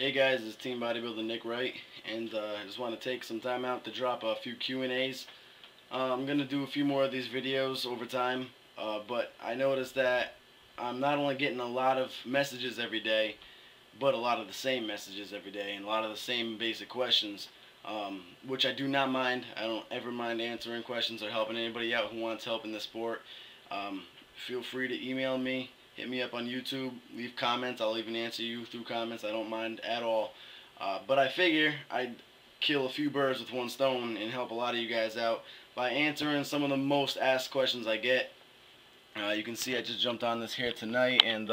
Hey guys, it's Team Bodybuilder Wright, and I just want to take some time out to drop a few Q&As. I'm going to do a few more of these videos over time, but I noticed that I'm not only getting a lot of messages every day, but a lot of the same messages every day, and a lot of the same basic questions, which I do not mind. I don't ever mind answering questions or helping anybody out who wants help in the sport. Feel free to email me. Hit me up on YouTube, leave comments. I'll even answer you through comments. I don't mind at all. But I figure I'd kill a few birds with one stone and help a lot of you guys out by answering some of the most asked questions I get. You can see I just jumped on this here tonight, and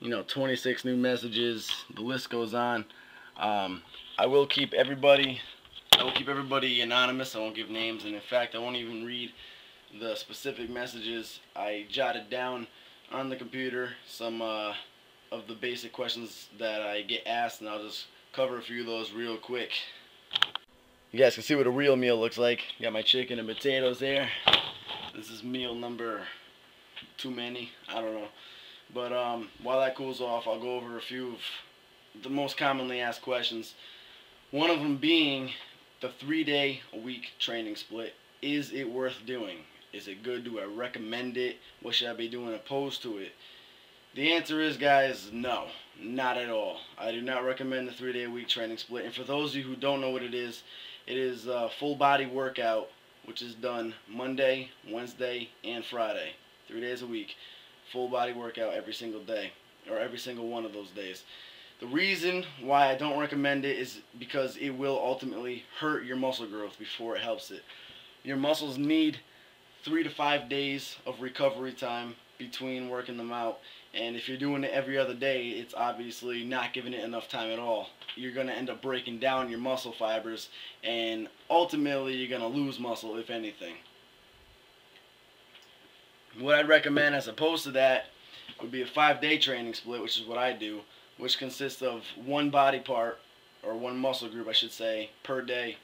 26 new messages. The list goes on. I will keep everybody anonymous. I won't give names, and in fact, I won't even read the specific messages. I jotted down on the computer some of the basic questions that I get asked, and I'll just cover a few of those real quick. You guys can see what a real meal looks like. Got my chicken and potatoes there. This is meal number too many, I don't know. But while that cools off, I'll go over a few of the most commonly asked questions. One of them being the 3-day-a-week training split. Is it worth doing? Is it good? Do I recommend it? What should I be doing opposed to it? The answer is, guys, no, not at all. I do not recommend the 3-day-a-week training split. And for those of you who don't know what it is a full body workout, which is done Monday, Wednesday, and Friday. 3 days a week. Full body workout every single day, or every single one of those days. The reason why I don't recommend it is because it will ultimately hurt your muscle growth before it helps it. Your muscles need 3 to 5 days of recovery time between working them out, and if you're doing it every other day, it's obviously not giving it enough time at all. You're going to end up breaking down your muscle fibers, and ultimately you're going to lose muscle, if anything. What I'd recommend as opposed to that would be a 5-day training split, which is what I do, which consists of one body part, or one muscle group I should say, per day.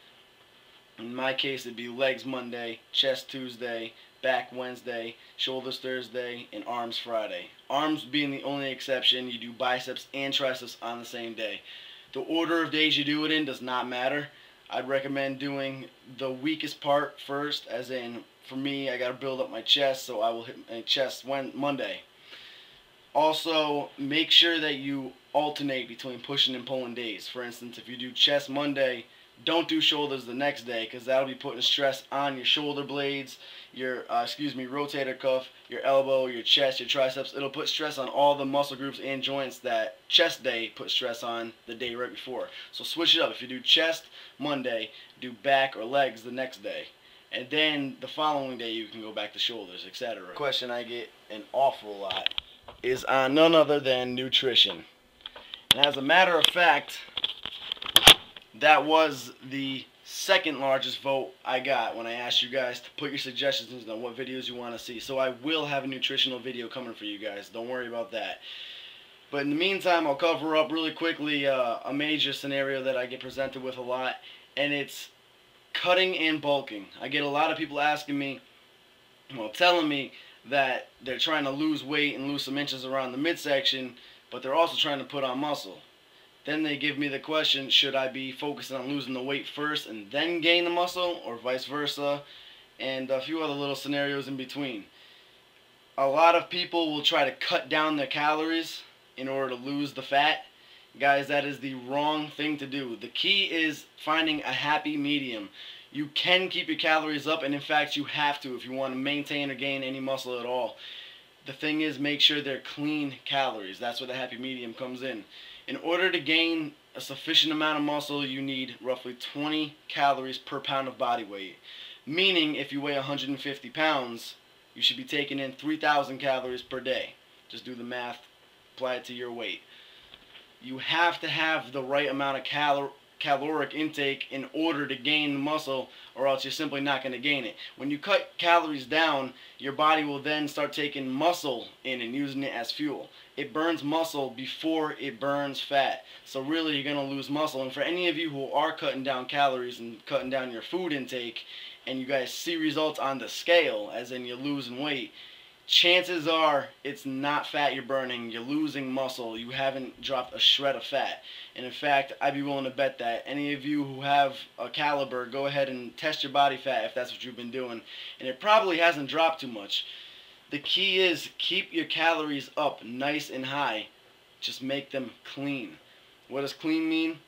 In my case, it'd be legs Monday, chest Tuesday, back Wednesday, shoulders Thursday, and arms Friday. Arms being the only exception. You do biceps and triceps on the same day. The order of days you do it in does not matter. I'd recommend doing the weakest part first, as in, for me, I got to build up my chest, so I will hit my chest Monday. Also, make sure that you alternate between pushing and pulling days. For instance, if you do chest Monday, don't do shoulders the next day, because that'll be putting stress on your shoulder blades, your rotator cuff, your elbow, your chest, your triceps. It'll put stress on all the muscle groups and joints that chest day put stress on the day right before. So switch it up. If you do chest Monday, do back or legs the next day. And then the following day you can go back to shoulders, etc. Question I get an awful lot is on none other than nutrition. And as a matter of fact, that was the second largest vote I got when I asked you guys to put your suggestions on what videos you want to see. So I will have a nutritional video coming for you guys. Don't worry about that. But in the meantime, I'll cover up really quickly a major scenario that I get presented with a lot, and it's cutting and bulking. I get a lot of people asking me, telling me that they're trying to lose weight and lose some inches around the midsection, but they're also trying to put on muscle. Then they give me the question, should I be focusing on losing the weight first and then gain the muscle, or vice versa, and a few other little scenarios in between. A lot of people will try to cut down their calories in order to lose the fat. Guys, that is the wrong thing to do. The key is finding a happy medium. You can keep your calories up, and in fact you have to if you want to maintain or gain any muscle at all. The thing is, make sure they're clean calories. That's where the happy medium comes in. In order to gain a sufficient amount of muscle, you need roughly 20 calories per pound of body weight. Meaning, if you weigh 150 pounds, you should be taking in 3,000 calories per day. Just do the math, apply it to your weight. You have to have the right amount of caloric intake in order to gain the muscle, or else you're simply not going to gain it. When you cut calories down, your body will then start taking muscle in and using it as fuel. It burns muscle before it burns fat. So really you're going to lose muscle. And for any of you who are cutting down calories and cutting down your food intake, and you guys see results on the scale, as in you're losing weight, chances are it's not fat you're burning. You're losing muscle. You haven't dropped a shred of fat. And in fact, I'd be willing to bet that any of you who have a caliber, go ahead and test your body fat if that's what you've been doing. And it probably hasn't dropped too much. The key is keep your calories up nice and high. Just make them clean. What does clean mean?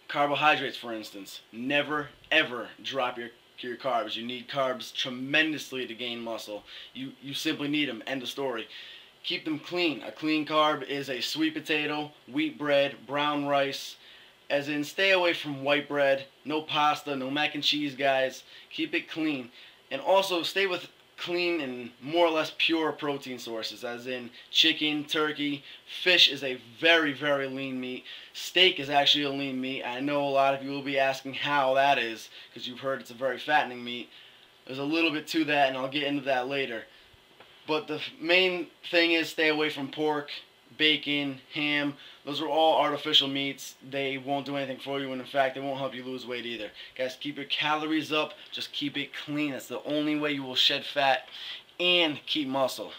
Carbohydrates, for instance. Never, ever drop your carbs. You need carbs tremendously to gain muscle. You simply need them. End of story. Keep them clean. A clean carb is a sweet potato, wheat bread, brown rice. As in, stay away from white bread. No pasta, no mac and cheese, guys. Keep it clean. And also stay with clean and more or less pure protein sources, as in chicken, turkey. Fish is a very, very lean meat. Steak is actually a lean meat. I know a lot of you will be asking how that is, because you've heard it's a very fattening meat. There's a little bit to that, and I'll get into that later. But the main thing is stay away from pork, bacon, ham. Those are all artificial meats. They won't do anything for you, and in fact, they won't help you lose weight either. Guys, keep your calories up. Just keep it clean. That's the only way you will shed fat and keep muscle.